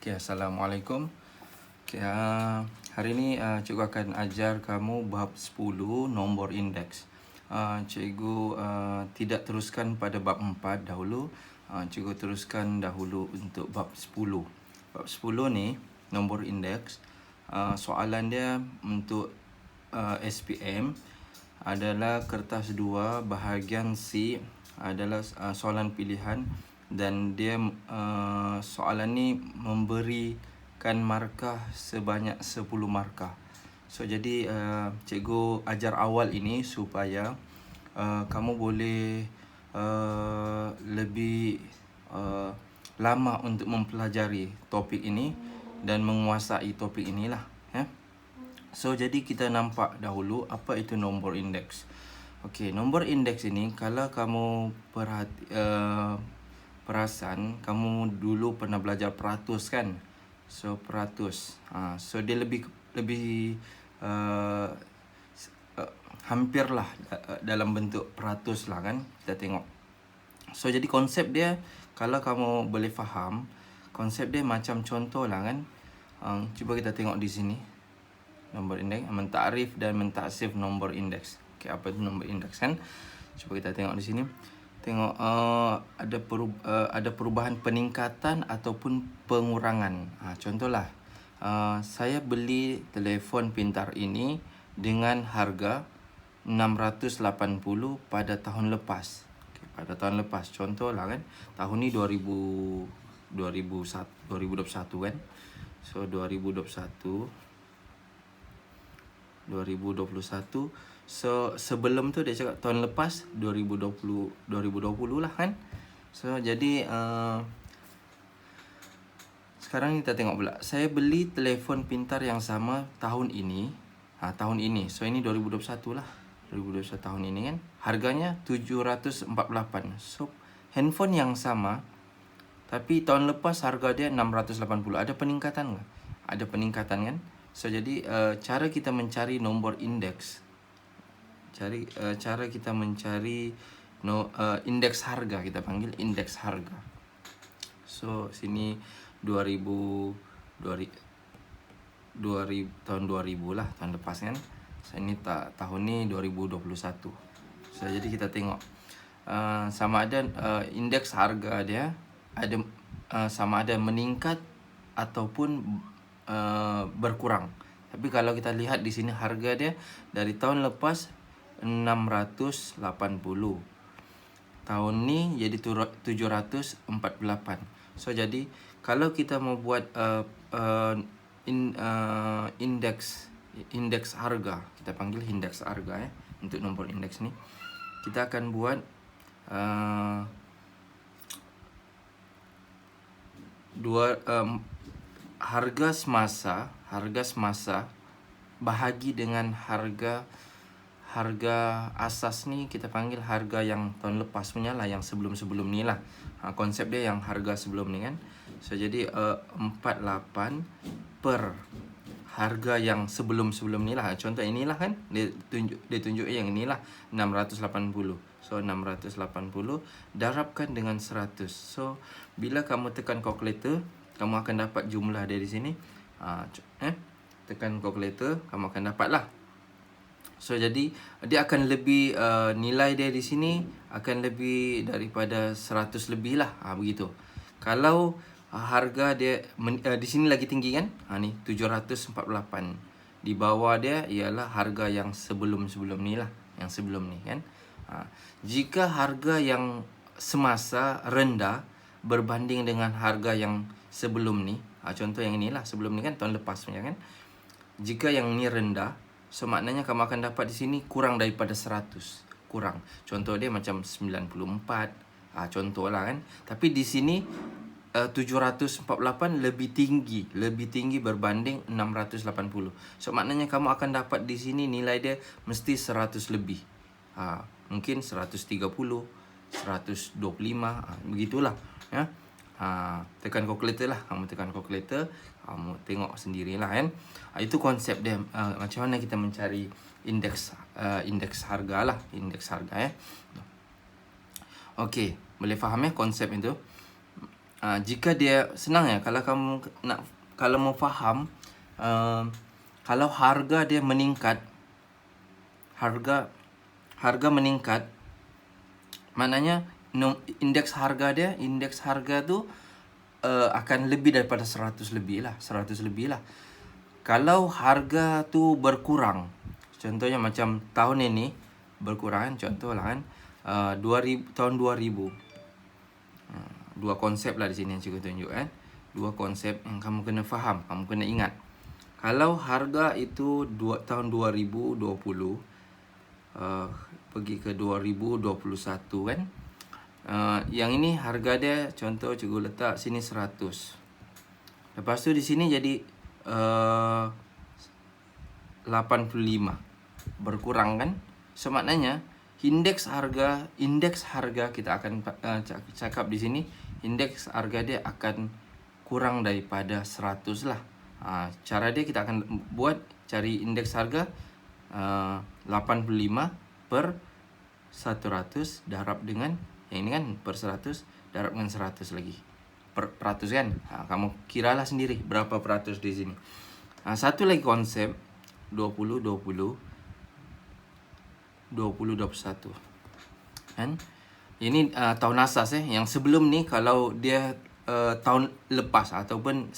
Okay, Assalamualaikum. Okay, hari ini cikgu akan ajar kamu bab 10 nombor indeks. Cikgu tidak teruskan pada bab 4 dahulu. Cikgu teruskan dahulu untuk bab 10. Bab 10 ni nombor indeks. Soalan dia untuk SPM adalah kertas 2 bahagian C adalah soalan pilihan, dan dia soalan ni memberikan markah sebanyak 10 markah. So jadi cikgu ajar awal ini supaya kamu boleh lebih lama untuk mempelajari topik ini dan menguasai topik inilah, ya. So jadi kita nampak dahulu apa itu nombor indeks. Okey, nombor indeks ini kalau kamu perasan, kamu dulu pernah belajar peratus kan? So peratus. So dia lebih hampirlah dalam bentuk peratus lah kan. Kita tengok. So jadi konsep dia, kalau kamu boleh faham, konsep dia macam contoh lah kan. Cuba kita tengok di sini. Nombor indeks, mentakrif dan mentaksif nombor indeks. Okey, apa itu nombor indeks kan? Cuba kita tengok di sini. Tengok ada perubahan peningkatan ataupun pengurangan. Contohlah, saya beli telefon pintar ini dengan harga 680 pada tahun lepas. Okay, pada tahun lepas, contohlah kan. Tahun ni 2021 kan. So 2021. So sebelum tu dia cakap tahun lepas 2020 lah kan. So jadi sekarang kita tengok pula. Saya beli telefon pintar yang sama tahun ini. Tahun ini. So ini 2021 lah. 2021 tahun ini kan. Harganya 748. So handphone yang sama, tapi tahun lepas harga dia 680. Ada peningkatan enggak? Ada peningkatan kan? So jadi cara kita mencari nombor indeks, cara kita mencari indeks harga, kita panggil indeks harga. So sini 2000 tahun 2000 lah, tahun lepas kan. So ini tahun ni 2021. So jadi kita tengok sama ada indeks harga dia ada sama ada meningkat ataupun berkurang. Tapi kalau kita lihat di sini harga dia dari tahun lepas 680. Tahun ni jadi 748. So jadi kalau kita mau buat indeks harga, kita panggil indeks harga untuk nombor indeks ni, kita akan buat harga semasa bahagi dengan harga asas ni, kita panggil harga yang tahun lepas punya lah, yang sebelum ni lah. Konsep dia yang harga sebelum ni kan. So jadi 48 per harga yang sebelum ni lah. Contoh inilah kan, dia tunjuk yang inilah 680. So 680 darabkan dengan 100. So bila kamu tekan kalkulator, kamu akan dapat jumlah dia di sini. Tekan kalkulator, kamu akan dapat lah. So jadi dia akan lebih nilai dia di sini akan lebih daripada 100 lebih lah. Begitu. Kalau harga dia di sini lagi tinggi kan? Ni 748. Di bawah dia ialah harga yang sebelum ni lah, yang sebelum ni kan. Jika harga yang semasa rendah berbanding dengan harga yang sebelum ni, contoh yang inilah sebelum ni kan, tahun lepas punya kan. Jika yang ni rendah, so maknanya kamu akan dapat di sini kurang daripada 100. Kurang. Contoh dia macam 94. Contohlah kan. Tapi di sini 748 lebih tinggi berbanding 680. So maknanya kamu akan dapat di sini nilai dia mesti 100 lebih. Mungkin 130, 125, begitulah, ya. Tekan kalkulator lah. Kamu tekan kalkulator, kamu tengok sendirilah kan. Itu konsep dia, macam mana kita mencari indeks harga lah, indeks harga ya. Okey, boleh faham ya konsep itu? jika dia senang ya, kalau kamu kalau mau faham, kalau harga dia meningkat, harga meningkat, maknanya indeks harga tu akan lebih daripada 100 lebih lah. Kalau harga tu berkurang, contohnya macam tahun ini berkurang, contoh lah kan, 2000, tahun 2000. Dua konsep lah di sini yang cikgu tunjuk kan. Dua konsep yang kamu kena faham, kamu kena ingat. Kalau harga itu tahun 2020 pergi ke 2021 kan, yang ini harga dia, contoh cikgu letak sini 100. Lepas tu di sini jadi 85, berkurang kan. So maknanya indeks harga kita akan cakap di sini, indeks harga dia akan kurang daripada 100 lah. Cara dia kita akan buat, cari indeks harga 85 per 100 darab dengan yang ini kan, per 100 darab dengan 100 lagi per peratus kan. Kamu kiralah sendiri berapa peratus di sini. Satu lagi konsep 20-20 20-21 kan. Ini tahun asas yang sebelum ni kalau dia tahun lepas ataupun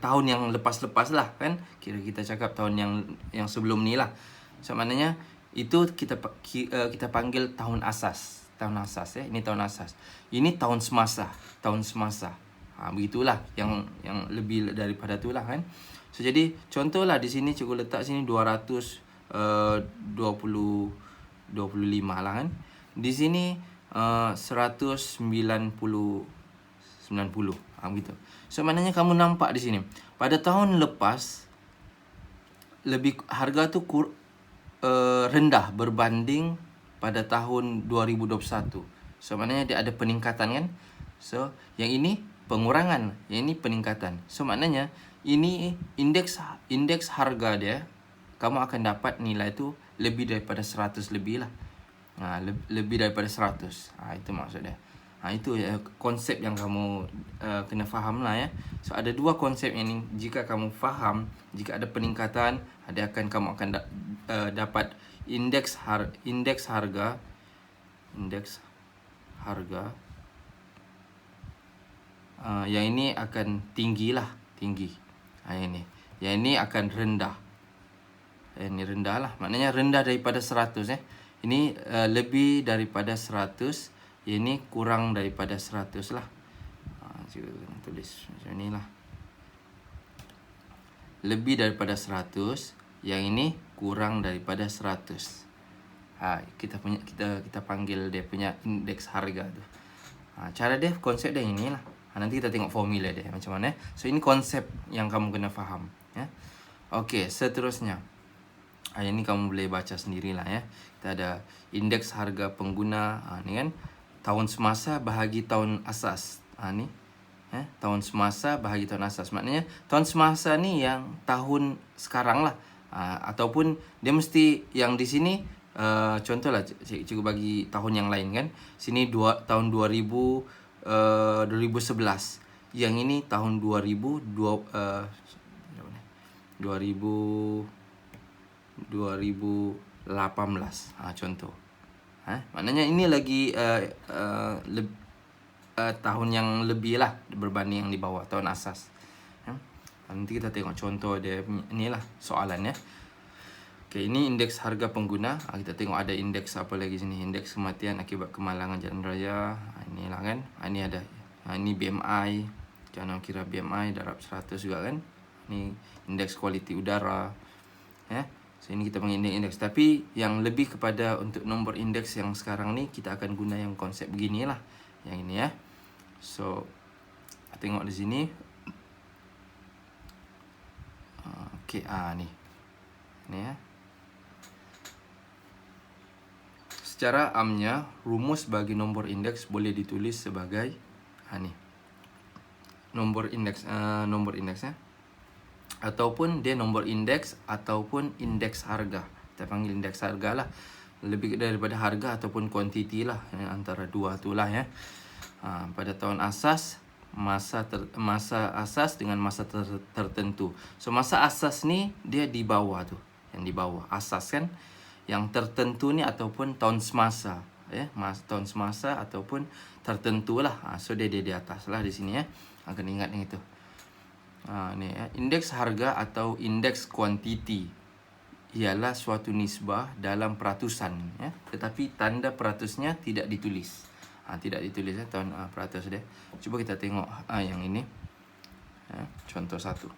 tahun yang lepas-lepas lah kan, kira kita cakap tahun yang sebelum ni lah. So maknanya itu kita panggil tahun asas. Ini tahun asas. Ini tahun semasa. Begitulah yang lebih daripada tu lah kan. So jadi contohlah di sini cikgu letak sini 225 lah kan. Di sini 190 begitu. So maknanya kamu nampak di sini pada tahun lepas lebih harga tu rendah berbanding pada tahun 2021. So maknanya dia ada peningkatan kan. So yang ini pengurangan, yang ini peningkatan. So maknanya ini indeks harga dia, kamu akan dapat nilai tu lebih daripada 100 lebih lah. Lebih daripada 100. Itu maksud dia. Itu konsep yang kamu kena faham lah ya. So ada dua konsep ini. Jika kamu faham, jika ada peningkatan, kamu akan dapat indeks harga yang ini akan tinggi. Yang ini akan rendah. Ini rendah lah, maknanya rendah daripada 100 Ini lebih daripada 100. Ini kurang daripada 100 lah. Cikgu tulis macam ni lah. Lebih daripada 100, yang ini kurang daripada 100. Kita panggil dia punya indeks harga tu. Cara dia, konsep dia inilah. Nanti kita tengok formula dia macam mana. So ini konsep yang kamu kena faham ya. Okey, seterusnya. Yang ni kamu boleh baca sendirilah ya. Kita ada indeks harga pengguna. Ni kan tahun semasa bahagi tahun asas. Ni tahun semasa bahagi tahun asas. Maknanya tahun semasa ni yang tahun sekarang lah. Ataupun dia mesti yang di sini contohlah cikgu bagi tahun yang lain kan. Sini tahun 2011. Yang ini tahun 2018. Contoh. Maknanya ini lagi tahun yang lebih lah berbanding yang di bawah tahun asas. Nanti kita tengok contoh dia inilah soalan ya. Okay, ini indeks harga pengguna. Kita tengok ada indeks apa lagi sini. Indeks kematian akibat kemalangan jalan raya. Inilah kan. Ini ada. Ini BMI. Jangan kira BMI darab 100 juga kan. Ini indeks kualiti udara. So ini kita panggil indeks. Tapi yang lebih kepada untuk nombor indeks yang sekarang ni, kita akan guna yang konsep beginilah. Yang ini ya. So tengok di sini. Okay, ni. Ni ya. Secara amnya, rumus bagi nombor indeks boleh ditulis sebagai ni. Nombor indeks ya. Ataupun dia nombor indeks ataupun indeks harga. Kita panggil indeks harga lah. Lebih daripada harga ataupun kuantiti lah. Antara dua tu lah ya. Pada tahun asas masa asas dengan masa tertentu. So masa asas ni dia di bawah tu, yang di bawah asas kan. Yang tertentu ni ataupun tahun semasa, tahun semasa ataupun tertentu lah. So dia di atas lah di sini Kena ingat yang itu. Ni indeks harga atau indeks kuantiti ialah suatu nisbah dalam peratusan tetapi tanda peratusnya tidak ditulis. Tidak ditulis tahun peratus dia. Cuba kita tengok yang ini. Contoh 1.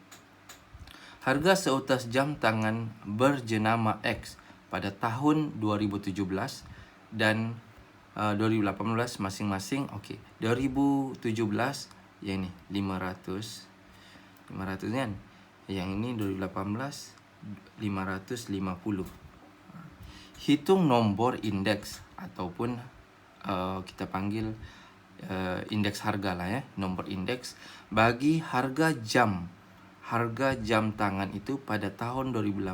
Harga seutas jam tangan berjenama X pada tahun 2017 dan 2018 masing-masing. Okey, 2017 yang ni 500 kan. Yang ini 2018 550. Hitung nombor indeks ataupun kita panggil indeks harga lah nombor indeks bagi harga jam tangan itu pada tahun 2018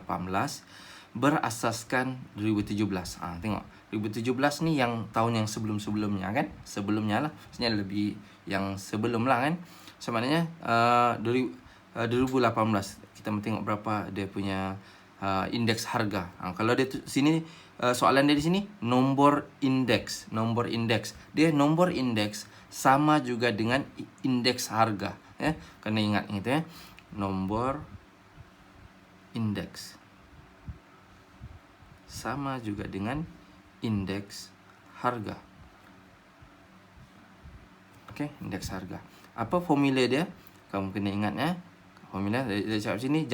berasaskan 2017. Tengok 2017 ni yang tahun yang sebelum-sebelumnya kan, sebelumnya lah, maksudnya lebih yang sebelum lah kan. So maknanya 2018 kita tengok berapa dia punya indeks harga. Kalau dia sini soalan dia di sini nombor indeks. Dia nombor indeks sama juga dengan indeks harga Kena ingat gitu Nombor indeks sama juga dengan indeks harga. Okey, indeks harga. Apa formula dia? Kamu kena ingat formula dia cakap sini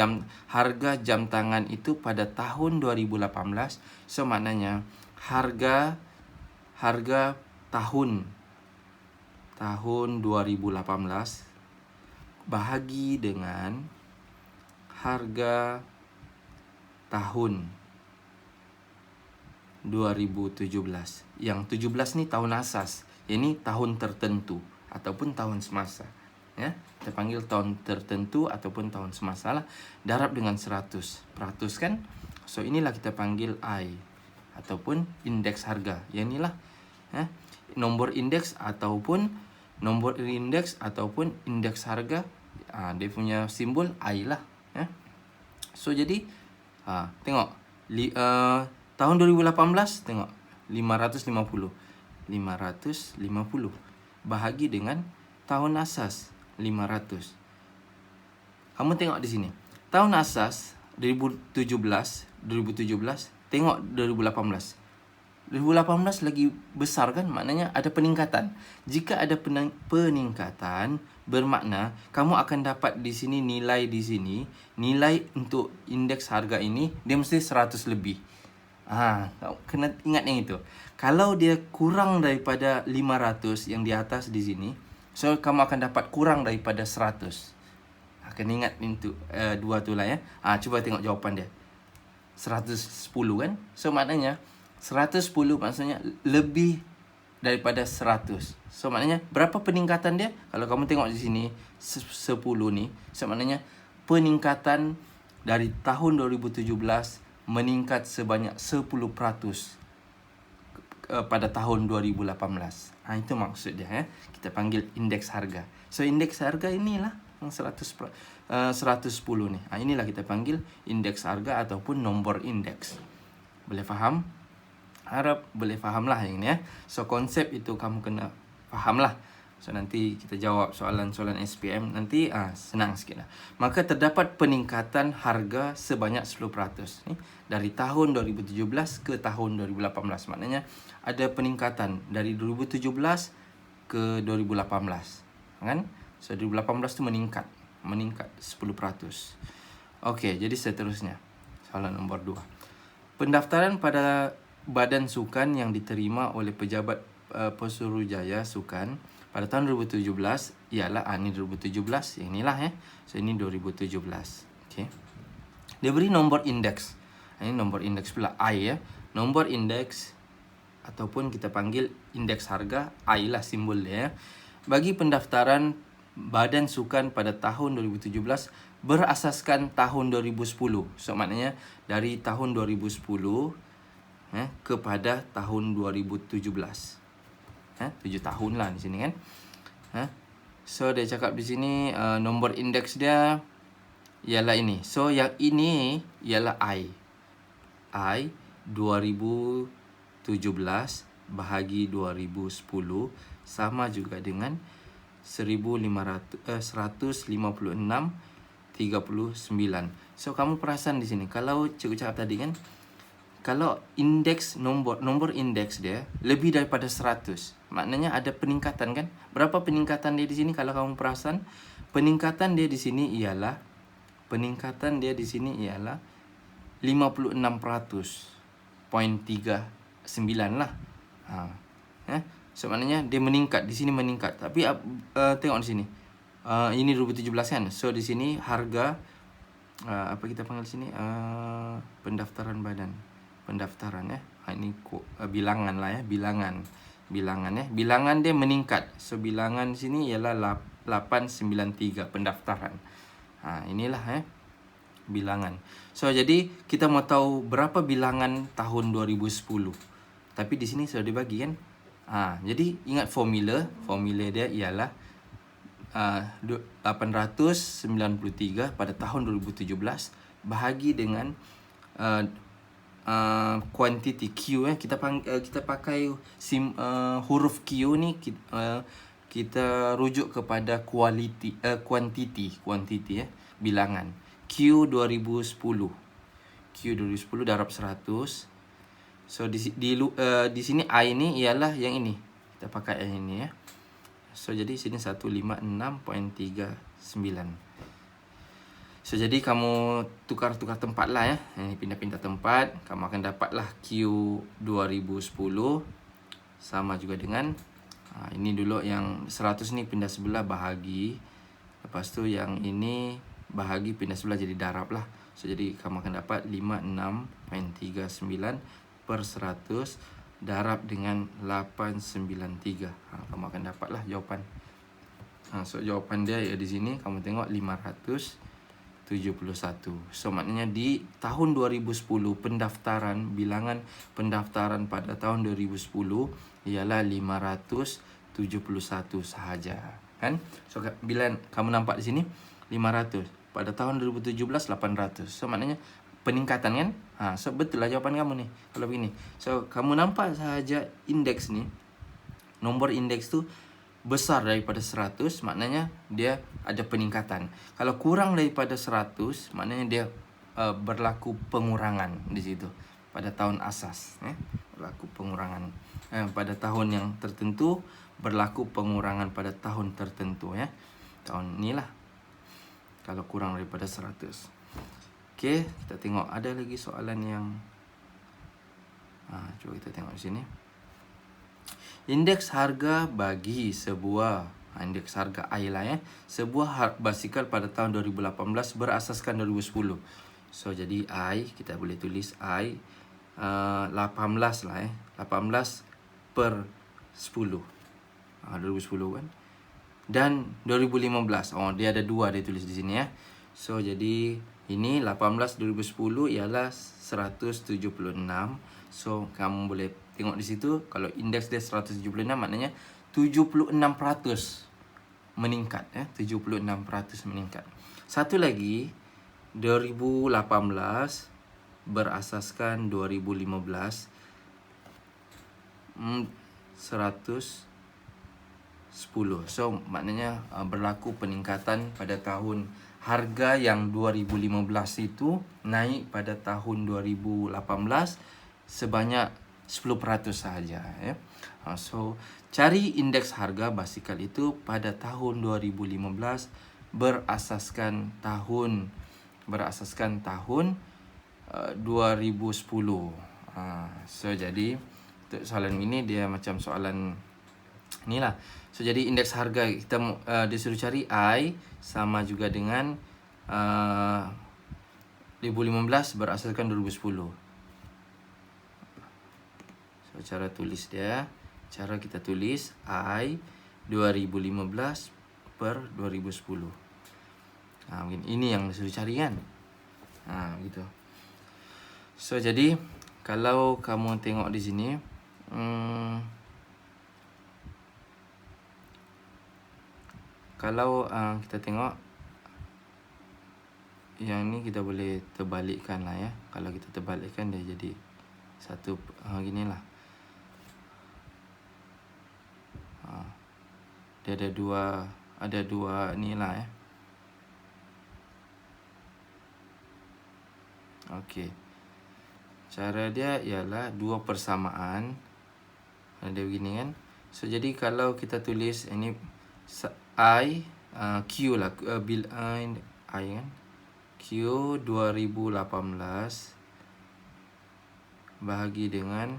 harga jam tangan itu pada tahun 2018. So maknanya harga tahun 2018 bahagi dengan harga tahun 2017. Yang 17 ni tahun asas. Yang ni tahun tertentu ataupun tahun semasa. Kita panggil tahun tertentu ataupun tahun semasa lah. Darab dengan 100% kan. So inilah kita panggil I ataupun indeks harga. Yang inilah nombor indeks ataupun indeks harga. Dia punya simbol I lah. So jadi tengok tahun 2018 tengok 550 bahagi dengan tahun asas 500. Kamu tengok di sini. Tahun asas 2017, tengok 2018 lagi besar kan, maknanya ada peningkatan. Jika ada peningkatan, bermakna kamu akan dapat di sini nilai untuk indeks harga ini dia mesti 100 lebih. Kena ingat yang itu. Kalau dia kurang daripada 500 yang di atas di sini, so kamu akan dapat kurang daripada 100. Kena ingat itu dua tu lah cuba tengok jawapan dia. 110 kan. So maknanya 110 maksudnya lebih daripada 100. So maknanya berapa peningkatan dia? Kalau kamu tengok di sini 10 ni, so maknanya peningkatan dari tahun 2017 meningkat sebanyak 10% pada tahun 2018. Itu maksud dia Kita panggil indeks harga. So indeks harga inilah yang 110 ni. Inilah kita panggil indeks harga ataupun nombor indeks. Boleh faham? Harap boleh faham lah yang ni So konsep itu kamu kena faham lah. So nanti kita jawab soalan-soalan SPM nanti senang sikit lah. Maka terdapat peningkatan harga sebanyak 10% ni dari tahun 2017 ke tahun 2018. Maknanya ada peningkatan dari 2017 ke 2018 kan. So 2018 tu meningkat 10%. Okey, jadi seterusnya soalan nombor 2. Pendaftaran pada badan sukan yang diterima oleh pejabat Pesuruhjaya Sukan pada tahun 2017 ialah ini 2017 yang inilah So ini 2017. Okey. Dia beri nombor indeks. Ini nombor indeks pula I Nombor indeks ataupun kita panggil indeks harga I lah simbol dia Bagi pendaftaran badan sukan pada tahun 2017 berasaskan tahun 2010. So maknanya dari tahun 2010 kepada tahun 2017. 7 tahun lah di sini kan. So dia cakap di sini nombor indeks dia ialah ini. So yang ini ialah I 2017 bahagi 2010 sama juga dengan 156.39. So kamu perasan di sini kalau cikgu cakap tadi kan, kalau indeks nombor indeks dia lebih daripada 100, maknanya ada peningkatan kan? Berapa peningkatan dia di sini kalau kamu perasan? Peningkatan dia di sini ialah 56.39 lah. So maknanya dia meningkat, di sini meningkat. Tapi tengok di sini. Ini 2017 kan. So di sini harga apa kita panggil di sini? Pendaftaran badan. Pendaftaran ya. Ini bilangan lah ya, bilangan ya. Bilangan dia meningkat. So bilangan di sini ialah 893 pendaftaran. Inilah ya bilangan. So jadi kita mau tahu berapa bilangan tahun 2010. Tapi di sini sudah dibagi kan. Jadi ingat formula dia ialah 893 pada tahun 2017 bahagi dengan quantity Q kita pakai huruf Q ni kita rujuk kepada quantity bilangan Q 2010 darab 100. So di sini I ini ialah yang ini. Kita pakai yang ini ya. So jadi sini 156.39. So jadi kamu tukar-tukar tempat lah ya. Ini pindah-pindah tempat, kamu akan dapatlah Q 2010 sama juga dengan ini dulu yang 100 ni pindah sebelah bahagi. Lepas tu yang ini bahagi pindah sebelah jadi darab lah. So jadi kamu akan dapat 56.39 per 100 darab dengan 893. Kamu akan dapatlah jawapan. So jawapan dia di sini kamu tengok 571. So maknanya di tahun 2010 bilangan pendaftaran pada tahun 2010 ialah 571 sahaja. Kan? So bila kamu nampak di sini 500, pada tahun 2017 800. So maknanya peningkatan kan? So betul lah jawapan kamu nih kalau begini. So kamu nampak sahaja indeks ni, nomor indeks tu besar daripada 100, maknanya dia ada peningkatan. Kalau kurang daripada 100, maknanya dia berlaku pengurangan di situ pada tahun asas. Berlaku pengurangan pada tahun yang tertentu, berlaku pengurangan pada tahun tertentu ya. Tahun inilah kalau kurang daripada 100. Okey, kita tengok ada lagi soalan yang cuba kita tengok di sini. Indeks harga bagi sebuah indeks harga I lah ya. Sebuah basikal pada tahun 2018 berasaskan 2010. So jadi I kita boleh tulis I 18 lah ya. 18 per 10. 2010 kan. Dan 2015. Dia ada dua dia tulis di sini ya. So jadi ini 18 2010 ialah 176. So kamu boleh tengok di situ kalau indeks dia 176 maknanya 76% meningkat ya, 76% meningkat. Satu lagi 2018 berasaskan 2015 110. So maknanya berlaku peningkatan pada tahun harga yang 2015 itu naik pada tahun 2018 sebanyak 10% sahaja ya. So cari indeks harga basikal itu pada tahun 2015 berasaskan tahun 2010. So jadi untuk soalan ini dia macam soalan inilah. So jadi indeks harga kita disuruh cari I sama juga dengan 2015 berasaskan 2010. So cara tulis dia, cara kita tulis I 2015 per 2010. Mungkin ini yang disuruh cari kan. Gitu. So jadi kalau kamu tengok di sini kalau kita tengok yang ni kita boleh terbalikkan lah ya. Kalau kita terbalikkan dia jadi satu gini lah. Dia ada dua ni lah ya. Okey. Cara dia ialah dua persamaan. Ada begini kan. So jadi kalau kita tulis ini I Q lah, I kan. Q 2018 bahagi dengan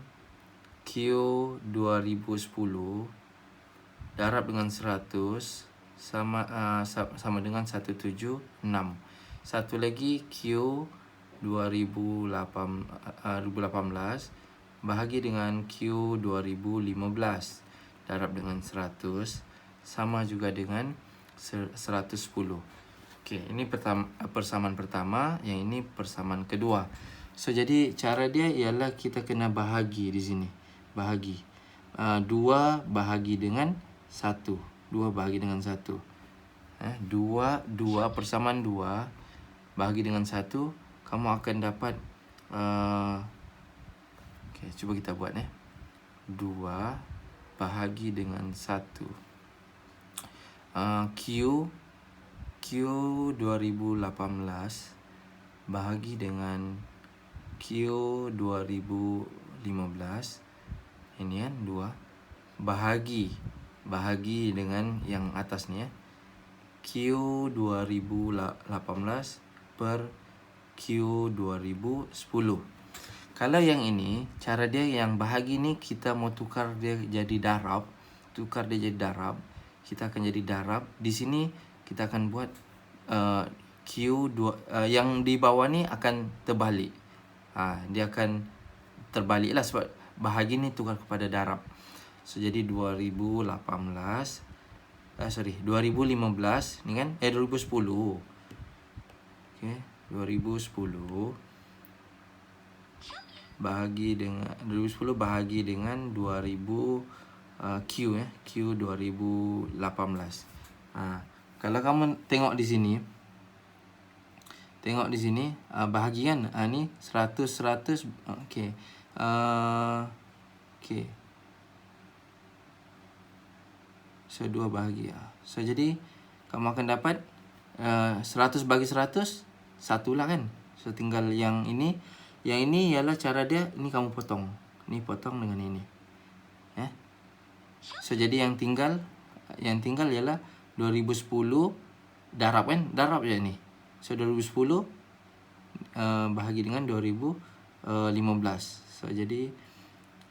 Q 2010 darab dengan 100 sama dengan 176. Satu lagi Q 2018 bahagi dengan Q 2015 darab dengan 100 sama juga dengan 110. Okey, ini persamaan pertama, yang ini persamaan kedua. So jadi cara dia ialah kita kena bahagi di sini. Bahagi. 2 bahagi dengan 1. 2 bahagi dengan 1. 2 persamaan 2 bahagi dengan 1, kamu akan dapat okey, cuba kita buat 2 bahagi dengan 1. Q 2018 bahagi dengan Q 2015. Ini kan 2 bahagi dengan yang atas ni ya. Q 2018 per Q 2010. Kalau yang ini, cara dia yang bahagi ni kita mau tukar dia jadi darab. Kita akan jadi darab. Di sini kita akan buat Q2 yang di bawah ni akan terbalik. Dia akan terbalik lah sebab bahagi ni tukar kepada darab. So jadi 2015 ni kan 2010. Okey, 2010 bahagi dengan 2000 Q Q 2018. Kalau kamu tengok di sini, bahagi kan, ni 100. Okey. Okey. So 2 bahagi. So jadi kamu akan dapat 100 bagi 100 1 lah kan. So tinggal yang ini. Yang ini ialah cara dia, ini kamu potong. Ini potong dengan ini. So jadi yang tinggal ialah 2010 darab kan? Darab je ni. So 2010 bahagi dengan 2015. So jadi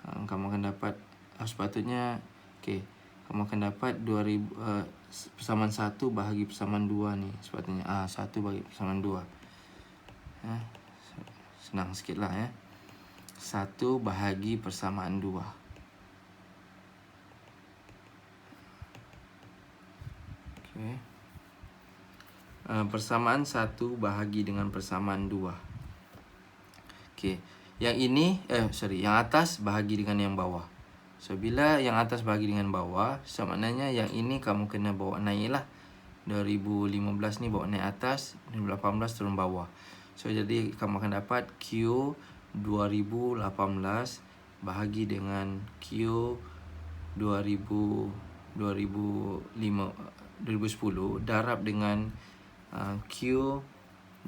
kamu akan dapat sepatutnya kamu akan dapat 2000 persamaan 1 bahagi persamaan 2 ni sepatutnya. 1 bagi persamaan 2. Senang sikit lah ya. 1 bahagi persamaan 2. Okay. Persamaan 1 bahagi dengan persamaan 2. Okey. Yang ini yang atas bahagi dengan yang bawah. So bila yang atas bahagi dengan bawah, so maknanya yang ini kamu kena bawa naik lah. 2015 ni bawa naik atas, 2018 turun bawah. So jadi kamu akan dapat Q 2018 bahagi dengan Q 2010 darab dengan Q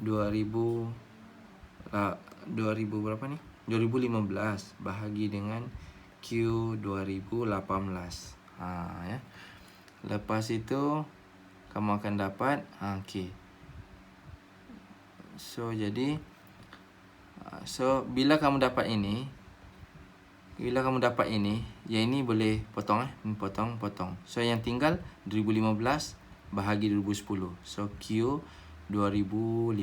2000 berapa ni? 2015 bahagi dengan Q 2018. Ya. Lepas itu kamu akan dapat okey. So jadi bila kamu dapat ini, yang ini boleh potong potong. So yang tinggal 2015 bahagi 2010. So Q 2015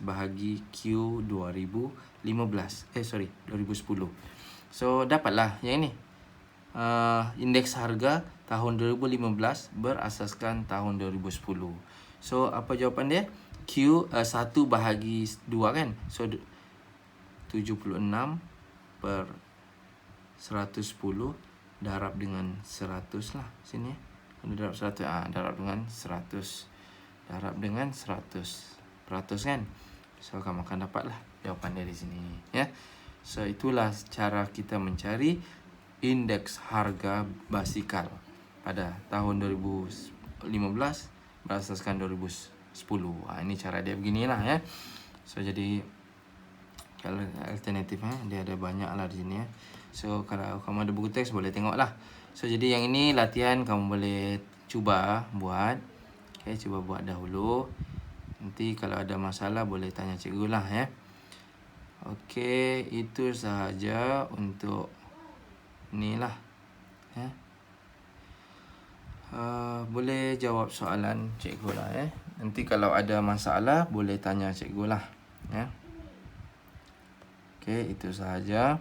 bahagi Q 2010. So dapatlah yang ini. Indeks harga tahun 2015 berasaskan tahun 2010. So apa jawapan dia? Q 1 bahagi 2 kan. So 76 per 110 darab dengan 100 lah sini. darab 100. Darab dengan 100. Darab dengan 100. Peratus kan? So, kamu akan dapatlah jawapan dari sini. Ya. So, itulah cara kita mencari indeks harga basikal pada tahun 2015 berasaskan 2010. Ini cara dia beginilah ya. So, jadi kalau alternatif dia ada banyak lah di sini ya. So, kalau kamu ada buku teks boleh tengok lah. So, jadi yang ini latihan kamu boleh cuba buat. Okay, cuba buat dahulu. Nanti kalau ada masalah boleh tanya cikgu lah ya. Okey, itu sahaja untuk ni lah ya. Boleh jawab soalan cikgu lah ya. Nanti kalau ada masalah boleh tanya cikgu lah ya. Okey, itu sahaja.